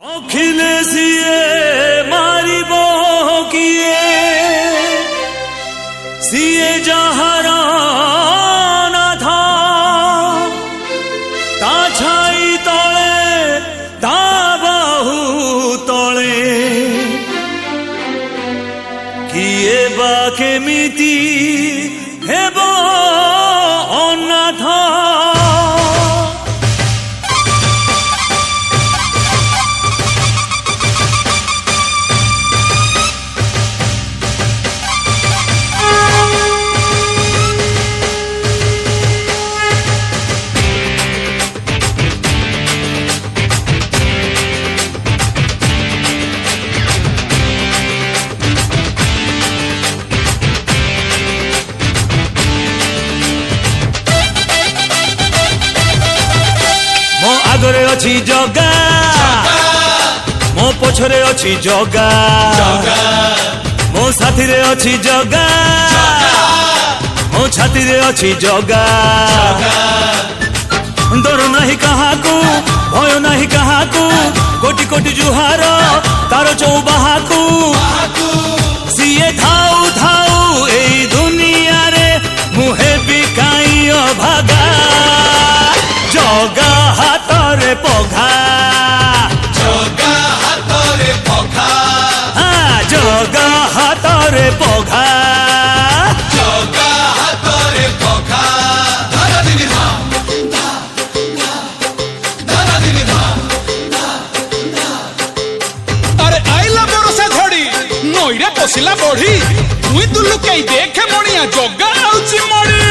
अखिले सिए मारी किए सिए जहारा ना था ता छाई तले ता बाहु तले किए बा केमिति हेबो अनाथ मो आगरे अच्छी जगा मो पछरे अच्छी जगा मो साथी रे अच्छी जगा मो छाती रे अच्छी जगा डर नहीं काहाकू भय नहीं काहाकू कोटि कोटि जुहार तार चौबाहाकू सीए थाऊ थाऊ एई दुनिया रे मुहे बिकाई अभागा जगा हातरे पघा जगा हातरे पघा जगा हातरे पघा जगा हातरे पघा धरा दिनी धा धरा दिनी धा अरे आइला बरसा झड़ी नईरे पसिला बढी तुई दुलु केई देखे मणिया जगा आउची मड़ी